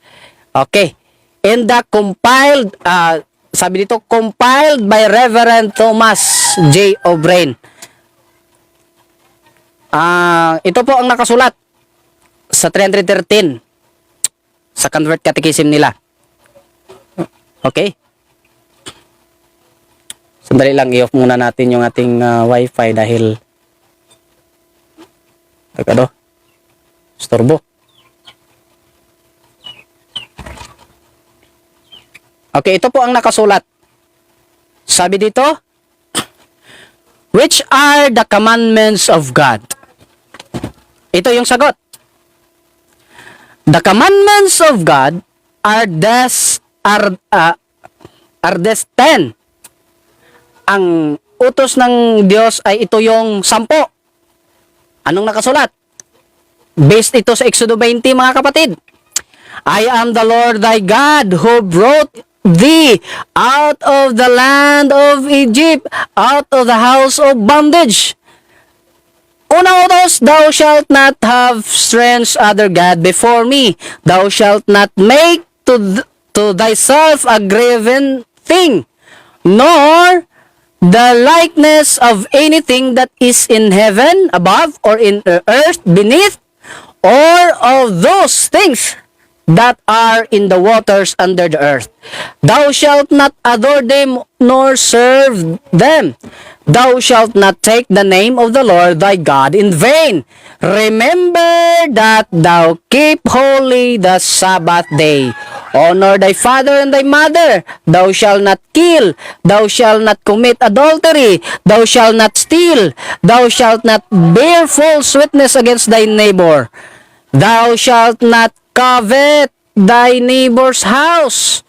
Okay. In the compiled, sabi dito, compiled by Reverend Thomas J. O'Brien. Ito po ang nakasulat sa 313 sa Convert Catechism nila. Okay. Sandali lang, i-off muna natin yung ating wifi dahil storbo. Okay, ito po ang nakasulat. Sabi dito, which are the commandments of God? Ito yung sagot. The commandments of God are these 10. Ang utos ng Diyos ay ito yung 10. Anong nakasulat? Based ito sa Exodo 20, mga kapatid. I am the Lord thy God who brought thee out of the land of Egypt, out of the house of bondage. Unang utos, thou shalt not have strange other God before me. Thou shalt not make to thyself a graven thing, nor the likeness of anything that is in heaven above, or in the earth beneath, or of those things that are in the waters under the earth. Thou shalt not adore them nor serve them. Thou shalt not take the name of the Lord thy God in vain. Remember that thou keep holy the Sabbath day. Honor thy father and thy mother. Thou shalt not kill. Thou shalt not commit adultery. Thou shalt not steal. Thou shalt not bear false witness against thy neighbor. Thou shalt not covet thy neighbor's house.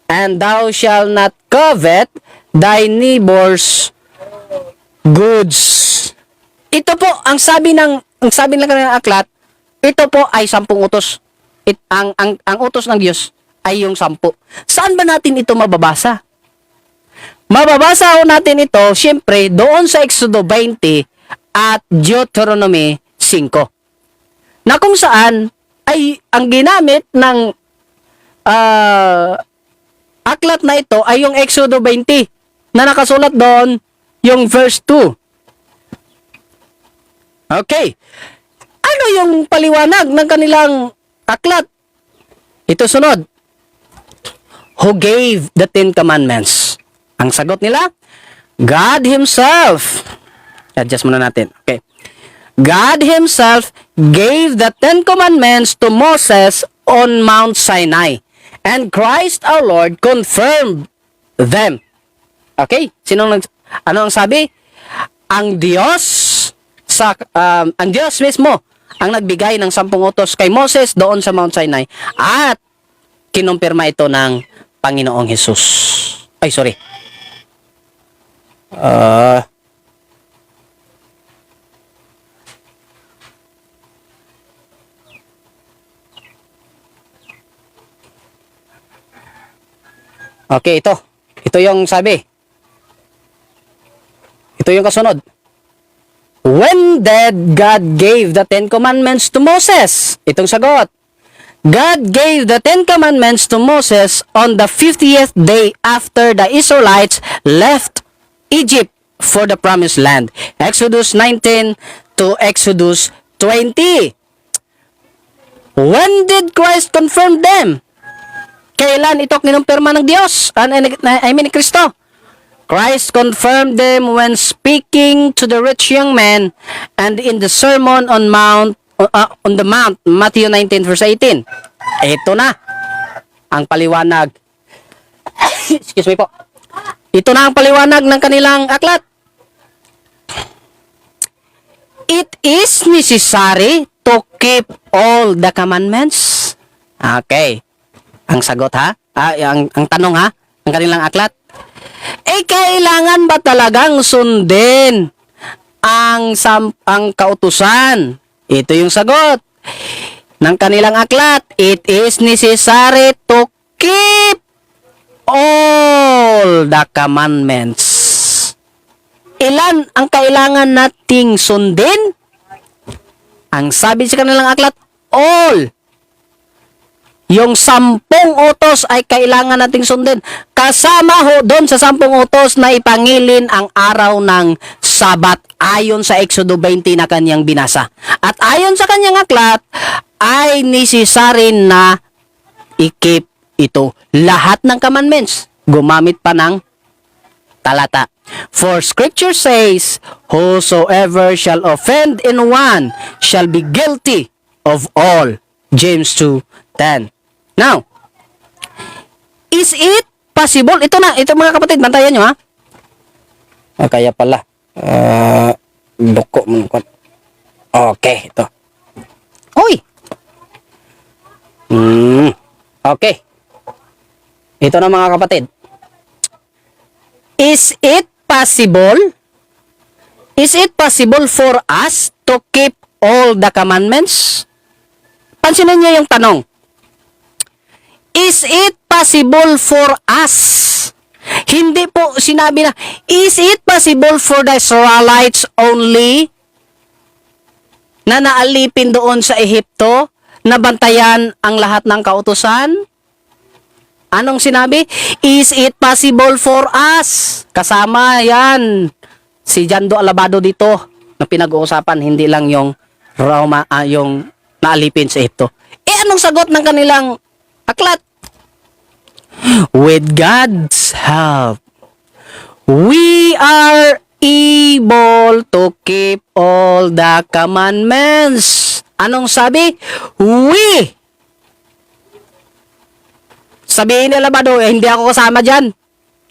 And thou shalt not covet thy neighbor's goods. Ito po ang sabi ng kanilang aklat. Ito po ay 10 utos. Ang utos ng Diyos ay yung 10. Saan ba natin ito mababasa? Mababasa ho natin ito, siyempre, doon sa Exodo 20 at Deuteronomy 5. Na kung saan ay ang ginamit ng aklat na ito ay yung Exodo 20 na nakasulat doon yung verse 2. Okay. Ano yung paliwanag ng kanilang aklat? Ito sunod. Who gave the 10 commandments? Ang sagot nila, God Himself. Adjust muna natin. Okay. God Himself gave the 10 commandments to Moses on Mount Sinai. And Christ our Lord confirmed them. Okay? Ano ang sabi? Ang Diyos ang Diyos mismo ang nagbigay ng 10 utos kay Moses doon sa Mount Sinai at kinumpirma ito ng Panginoong Hesus. Ay, sorry. Okay, ito. Ito yung sabi. Ito yung kasunod. When did God gave the 10 commandments to Moses? Itong sagot. God gave the 10 commandments to Moses on the 50th day after the Israelites left Egypt for the promised land. Exodus 19 to Exodus 20. When did Christ confirm them? Kailan ito kinumpirma ng Diyos? I mean, Kristo. Christ confirmed them when speaking to the rich young man and in the Sermon on the Mount, Matthew 19 verse 18. Ito na ang paliwanag. Excuse me po. Ito na ang paliwanag ng kanilang aklat. It is necessary to keep all the commandments. Okay. Ang sagot ha? Ang tanong ha? Ang kanilang aklat. Kailangan ba talagang sundin ang kautusan? Ito yung sagot ng kanilang aklat. It is necessary to keep all the commandments. Ilan ang kailangan nating sundin? Ang sabi sa kanilang aklat, all. Yung 10 utos ay kailangan nating sundin. Kasama ho doon sa 10 utos na ipangilin ang araw ng Sabat ayon sa Exodo 20 na kanyang binasa. At ayon sa kanyang aklat, ay necessary na i-keep ito. Lahat ng commandments. Gumamit pa ng talata. For scripture says, whosoever shall offend in one shall be guilty of all. James 2:10. Now, is it possible? Ito mga kapatid, bantayan nyo ha. Kaya pala. Buko mo. Okay, ito. Uy! Okay. Ito na mga kapatid. Is it possible? Is it possible for us to keep all the commandments? Pansinin niyo yung tanong. Is it possible for us? Hindi po sinabi na, is it possible for the Israelites only na naalipin doon sa Ehipto na bantayan ang lahat ng kautusan? Anong sinabi? Is it possible for us? Kasama yan. Si Jando Alabado dito na pinag-uusapan, hindi lang yung yung naalipin sa Ehipto. Anong sagot ng kanilang aklat? With God's help, we are able to keep all the commandments. Anong sabi? We. Sabihin nila ba do, hindi ako kasama dyan.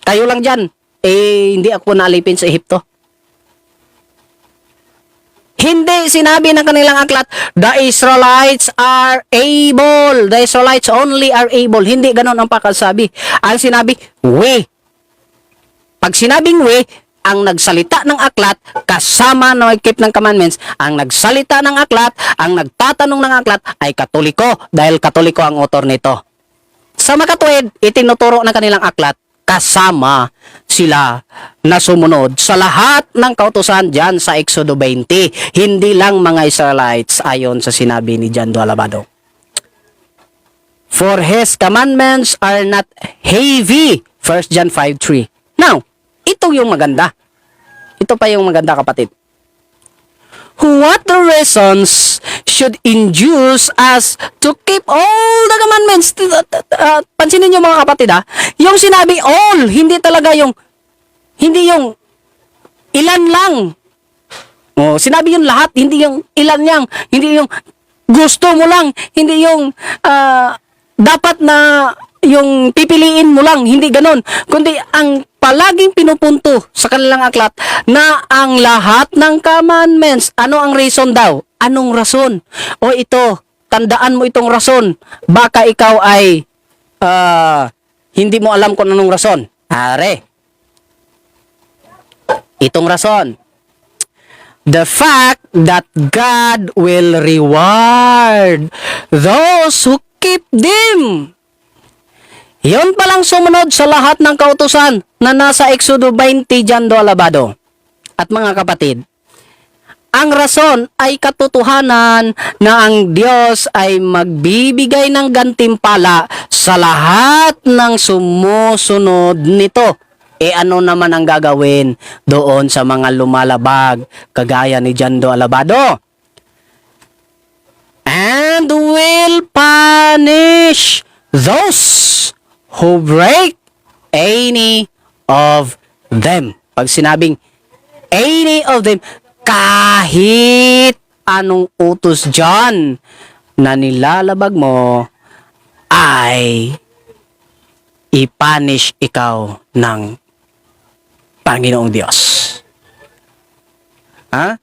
Kayo lang dyan. Hindi ako naalipin sa Ehipto. Hindi sinabi ng kanilang aklat, the Israelites are able. The Israelites only are able. Hindi ganon ang pagkasabi. Ang sinabi, we. Pag sinabing we, ang nagsalita ng aklat, kasama na mag-keep ng commandments, ang nagsalita ng aklat, ang nagtatanong ng aklat, ay Katoliko, dahil Katoliko ang author nito. Sa makatuwid, itinuturo ng kanilang aklat, kasama sila na sumunod sa lahat ng kautusan dyan sa Exodo 20. Hindi lang mga Israelites ayon sa sinabi ni Jando Alabado. For His commandments are not heavy. 1 John 5:3. Now, ito yung maganda. Ito pa yung maganda kapatid. What the reasons should induce us to keep all the commandments? Pansinin nyo mga kapatid ha. Yung sinabi all, hindi talaga yung, hindi yung ilan lang. Sinabi yung lahat, hindi yung ilan lang. Hindi yung gusto mo lang. Hindi yung dapat na yung pipiliin mo lang, hindi ganon. Kundi ang palaging pinupunto sa kanilang aklat na ang lahat ng commandments, ano ang reason daw? Anong rason? O ito, tandaan mo itong rason. Baka ikaw ay hindi mo alam kung anong rason. Are, itong rason. The fact that God will reward those who keep them. Yun palang sumunod sa lahat ng kautusan na nasa Exodo 20 dyan do alabado. At mga kapatid, ang rason ay katotohanan na ang Diyos ay magbibigay ng gantimpala sa lahat ng sumusunod nito. Ano naman ang gagawin doon sa mga lumalabag kagaya ni Jando Alabado? And will punish those who break any of them. Pag sinabing any of them, kahit anong utos dyan na nilalabag mo, ay ipanish ikaw ng Panginoong Diyos. Ha?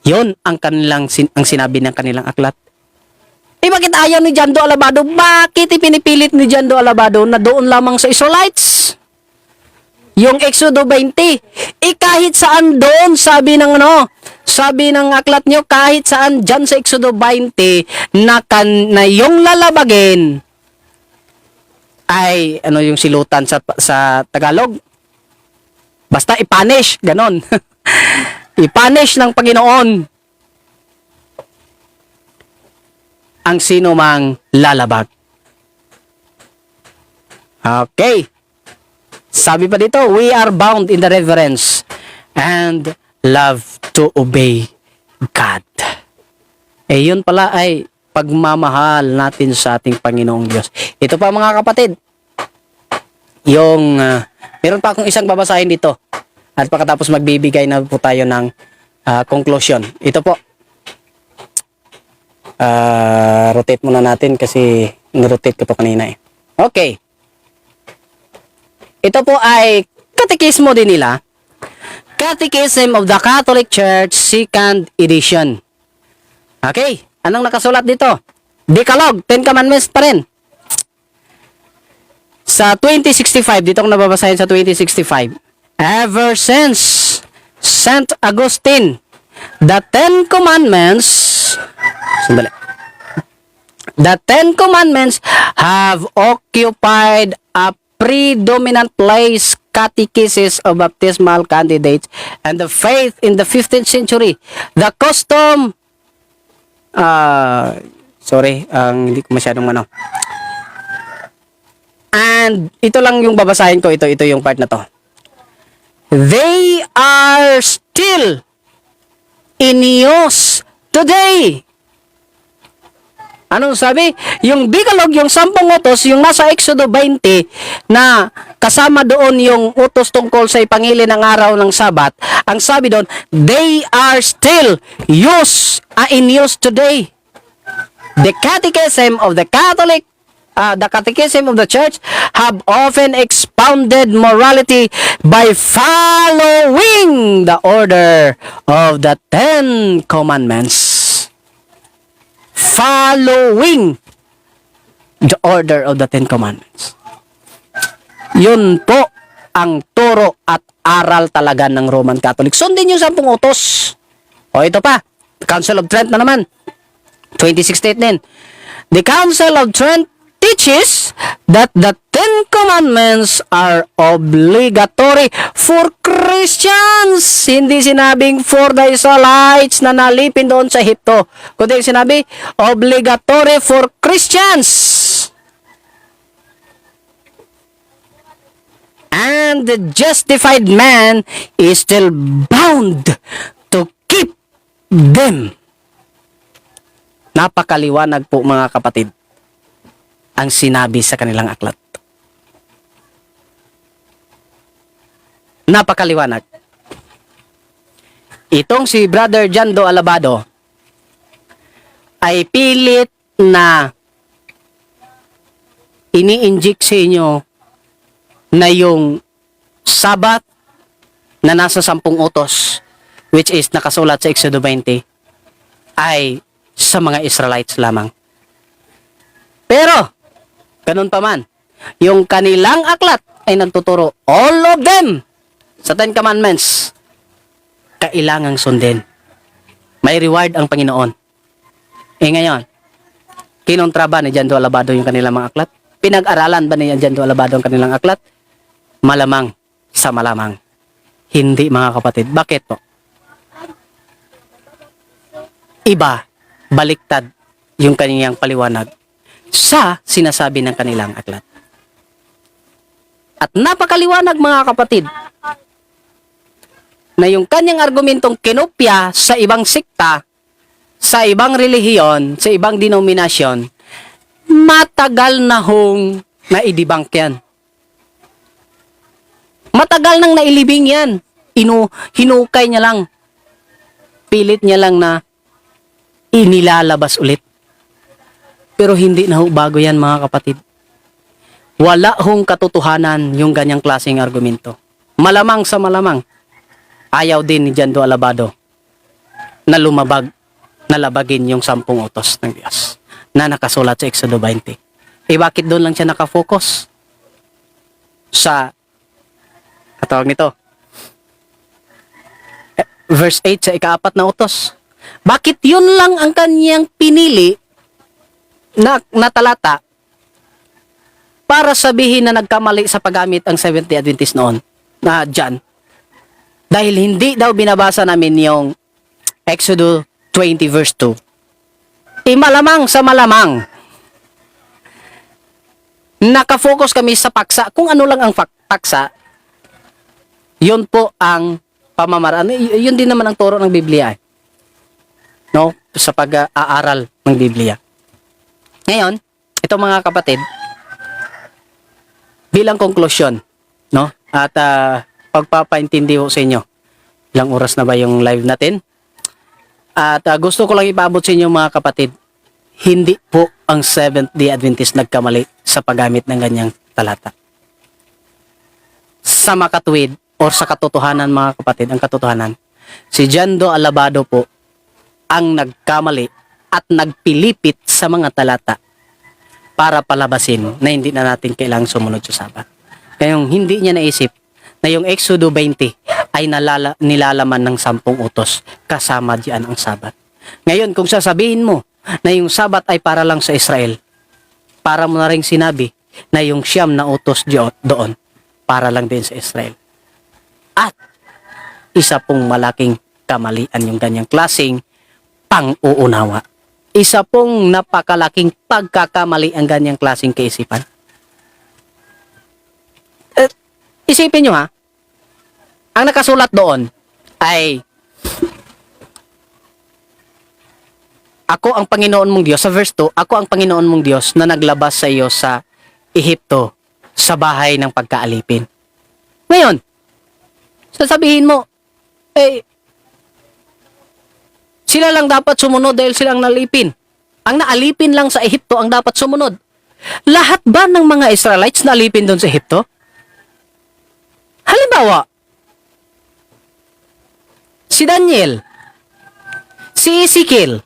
Yun ang ang sinabi ng kanilang aklat. Bakit ayaw ni Jando Alabado? Bakit ipinipilit ni Jando Alabado na doon lamang sa Israelites? Yung Exodo 20. Kahit saan doon, sabi ng aklat nyo, kahit saan dyan sa Exodo 20 na yung lalabagin ay, yung silutan sa Tagalog? Basta ipanish, ganon. Ipanish ng Panginoon ang sino mang lalabag. Okay. Sabi pa dito, we are bound in the reverence and love to obey God. Yun pala ay pagmamahal natin sa ating Panginoong Diyos. Ito pa mga kapatid, meron pa akong isang babasahin dito at pagkatapos magbibigay na po tayo ng conclusion. Ito po. Rotate muna natin kasi nirotate ko to kanina eh. Okay. Ito po ay katekismo din nila. Catechism of the Catholic Church, 2nd edition. Okay. Anong nakasulat dito? Decalogue, 10 Commandments pa rin. Sa 2065, dito ko nababasahin sa 2065. Ever since St. Augustine, the 10 Commandments, the 10 Commandments have occupied a predominant place catechesis of baptismal candidates and the faith in the 15th century. The custom, hindi ko masyadong And ito lang yung babasahin ko, ito yung part na to. They are still in use today. Anong sabi? Yung Decalogue, yung 10 utos, yung nasa Exodo 20, na kasama doon yung utos tungkol sa ipangili ng araw ng Sabat, ang sabi doon, they are still in use today. The Catechism of the Catechism of the Church have often expounded morality by following the order of the 10 Commandments. Following the order of the 10 Commandments. Yun po ang turo at aral talaga ng Roman Catholic. Sundin yung 10 utos. O ito pa, Council of Trent na naman. 2016 din. The Council of Trent teaches that the 10 Commandments are obligatory for Christians. Hindi sinabing for the Israelites na nalipin doon sa Egypto. Kundi sinabi, obligatory for Christians. And the justified man is still bound to keep them. Napakaliwanag po mga kapatid ang sinabi sa kanilang aklat. Napakaliwanag. Itong si Brother Jando Alabado ay pilit na ini-inject sa inyo na yung Sabat na nasa 10 utos, which is nakasulat sa Exodo 20, ay sa mga Israelites lamang. Pero, ganun pa man, yung kanilang aklat ay nagtuturo, all of them, sa 10 Commandments, kailangang sundin. May reward ang Panginoon. Ngayon, kinontra ba ni Jando Alabado yung kanilang mga aklat? Pinag-aralan ba ni Jando Alabado ang kanilang aklat? Malamang sa malamang. Hindi, mga kapatid. Bakit po? Iba, baliktad yung kanyang paliwanag sa sinasabi ng kanilang aklat. At napakaliwanag, mga kapatid, na yung kanyang argumentong kinopya sa ibang sikta, sa ibang relihiyon, sa ibang denominasyon, matagal na hong naidibang yan. Matagal nang nailibing yan. Hinukay niya lang. Pilit niya lang na inilalabas ulit. Pero hindi na ho bago yan, mga kapatid. Wala hong katotohanan yung ganyang klaseng argumento. Malamang sa malamang, ayaw din ni Jando Alabado na nalabagin yung 10 utos ng Diyos na nakasulat sa Exodo 20. Bakit doon lang siya nakafocus? Sa katawag nito, verse 8 sa ika-4 na utos. Bakit yun lang ang kanyang pinili na talata para sabihin na nagkamali sa paggamit ang Seventh-day Adventist noon na dyan? Dahil hindi daw binabasa namin yung Exodus 20 verse 2. Malamang sa malamang, nakafocus kami sa paksa. Kung ano lang ang paksa, yun po ang pamamaraan. Yun din naman ang turo ng Biblia. No? Sa pag-aaral ng Biblia. Ngayon, ito mga kapatid, bilang konklusyon, no? At pagpapaintindi ko sa inyo. Ilang oras na ba yung live natin? At gusto ko lang ipaabot sa inyo, mga kapatid, hindi po ang Seventh-day Adventist nagkamali sa paggamit ng ganyang talata. Sa makatuwid o sa katotohanan, mga kapatid, ang katotohanan, si Jando Alabado po ang nagkamali at nagpilipit sa mga talata para palabasin na hindi na natin kailangang sumunod sa Sabat. Kaya hindi niya naisip na yung Exodo 20 ay nilalaman ng 10 utos kasama diyan ang Sabat. Ngayon, kung sasabihin mo na yung Sabat ay para lang sa Israel, para mo na rin sinabi na yung 9 na utos doon para lang din sa Israel. At isa pong malaking kamalian yung ganyang klaseng pang-uunawa. Isa pong napakalaking pagkakamali ang ganyang klaseng kaisipan. Isipin nyo, ha, ang nakasulat doon ay ako ang Panginoon mong Diyos. Sa verse 2, ako ang Panginoon mong Diyos na naglabas sa iyo sa Ehipto sa bahay ng pagkaalipin. Ngayon, sasabihin mo, sila lang dapat sumunod dahil silang nalipin. Ang naalipin lang sa Ehipto ang dapat sumunod. Lahat ba ng mga Israelites nalipin doon sa Ehipto? Halimbawa, si Daniel, si Ezekiel,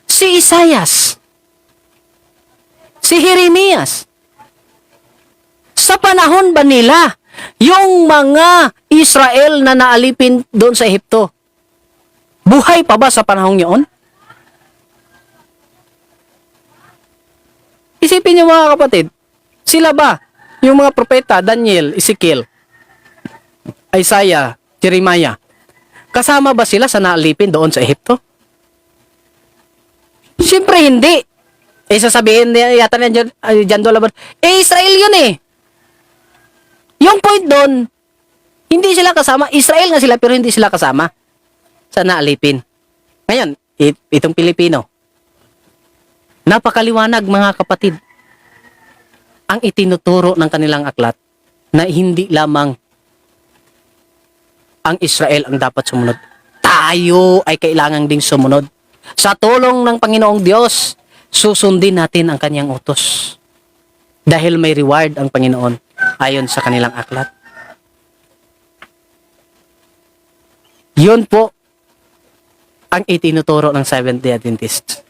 si Isaias, si Jeremias. Sa panahon ba nila, yung mga Israel na naalipin doon sa Ehipto, buhay pa ba sa panahon yun? Isipin niyo, mga kapatid, sila ba, yung mga propeta, Daniel, Ezekiel, Isaiah, Jeremiah, kasama ba sila sa naalipin doon sa Ehipto? Siyempre hindi. Sasabihin yata niya Jando Alabado, Israel yun eh. Yung point doon, hindi sila kasama. Israel nga sila pero hindi sila kasama sa naalipin. Ngayon, itong Pilipino, napakaliwanag, mga kapatid, ang itinuturo ng kanilang aklat na hindi lamang ang Israel ang dapat sumunod. Tayo ay kailangan ding sumunod. Sa tulong ng Panginoong Diyos, susundin natin ang kanyang utos. dahil may reward ang Panginoon ayon sa kanilang aklat. Yun po ang itinuturo ng Seventh-day Adventist.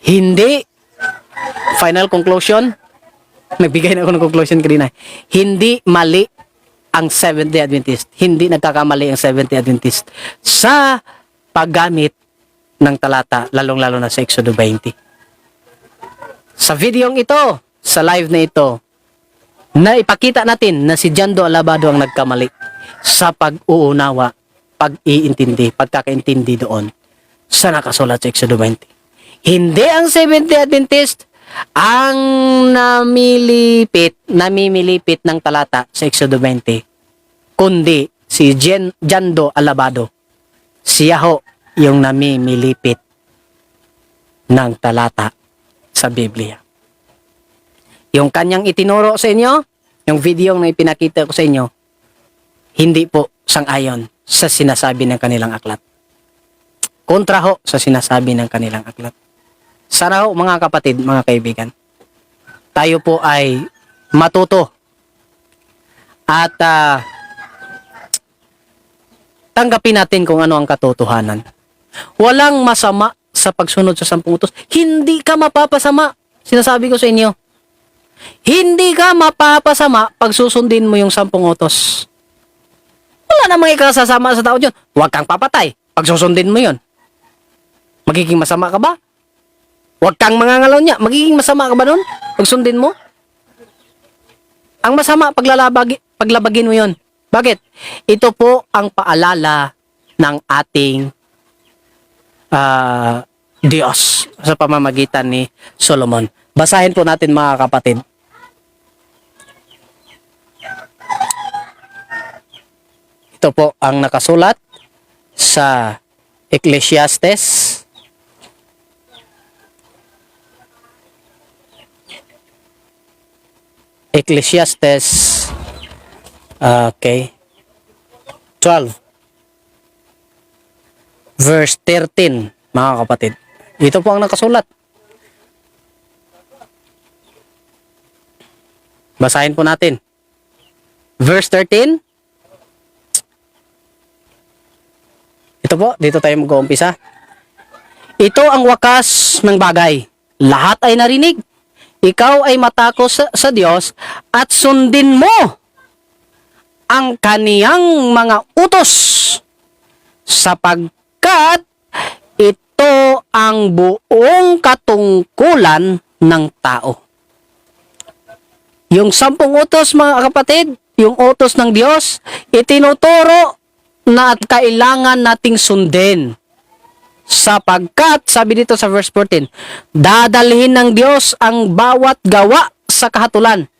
Hindi, final conclusion, nagbigay na ako ng conclusion kanina, hindi mali ang Seventh-day Adventist. Hindi nagkakamali ang Seventh-day Adventist sa paggamit ng talata, lalong-lalo na sa Exodo 20. Sa videong ito, sa live na ito, na ipakita natin na si Jando Alabado ang nagkamali sa pag-uunawa, pag-iintindi, pagkakaintindi doon sa nakasulat sa Exodo 20. Hindi ang Seventh-day Adventist ang namimilipit ng talata sa Exodo 20, kundi si Jando Alabado. Siya ho yung namimilipit ng talata sa Biblia. Yung kanyang itinuro sa inyo, yung video na ipinakita ko sa inyo, hindi po sang-ayon sa sinasabi ng kanilang aklat. Kontra ho sa sinasabi ng kanilang aklat. Sana ho mga kapatid, mga kaibigan, tayo po ay matuto at tanggapin natin kung ano ang katotohanan. Walang masama sa pagsunod sa 10 utos. Hindi ka mapapasama. Sinasabi ko sa inyo. Hindi ka mapapasama pag susundin mo yung 10 utos. Wala namang ikasasama sa tao dyan. Huwag kang papatay pag susundin mo yun. Magiging masama ka ba? Huwag kang mangangalaw niya. Magiging masama ka ba nun pag sundin mo? Ang masama paglabagin mo yun. Bakit? Ito po ang paalala ng ating Diyos sa pamamagitan ni Solomon. Basahin po natin mga kapatid. Ito po ang nakasulat sa Ecclesiastes. Ecclesiastes 12 verse 13, mga kapatid. Ito po ang nakasulat. Basahin po natin. Verse 13. Ito po, dito tayo mag-uumpisa. Ito ang wakas ng bagay. Lahat ay narinig. Ikaw ay matako sa Diyos at sundin mo ang kaniyang mga utos sapagkat ito ang buong katungkulan ng tao. Yung 10 utos, mga kapatid, yung utos ng Diyos, itinuturo na at kailangan nating sundin. Sapagkat, sabi dito sa verse 14, dadalhin ng Diyos ang bawat gawa sa kahatulan,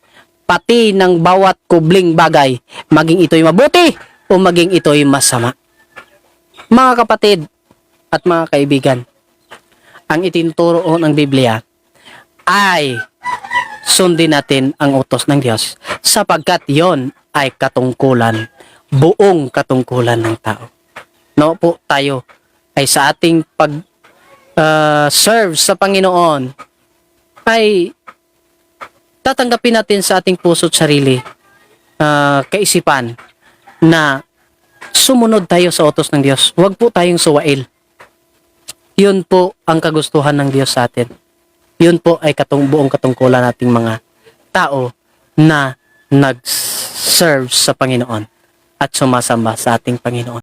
pati ng bawat kubling bagay, maging ito'y mabuti o maging ito'y masama. Mga kapatid at mga kaibigan, ang itinuturo ng Biblia ay sundin natin ang utos ng Diyos sapagkat yon ay katungkulan, buong katungkulan ng tao. No po tayo ay sa ating serve sa Panginoon ay tatanggapin natin sa ating puso't sarili kaisipan na sumunod tayo sa utos ng Diyos. Huwag po tayong suwail. Yun po ang kagustuhan ng Diyos sa atin. Yun po ay buong katungkulan nating mga tao na nag-serve sa Panginoon at sumasamba sa ating Panginoon.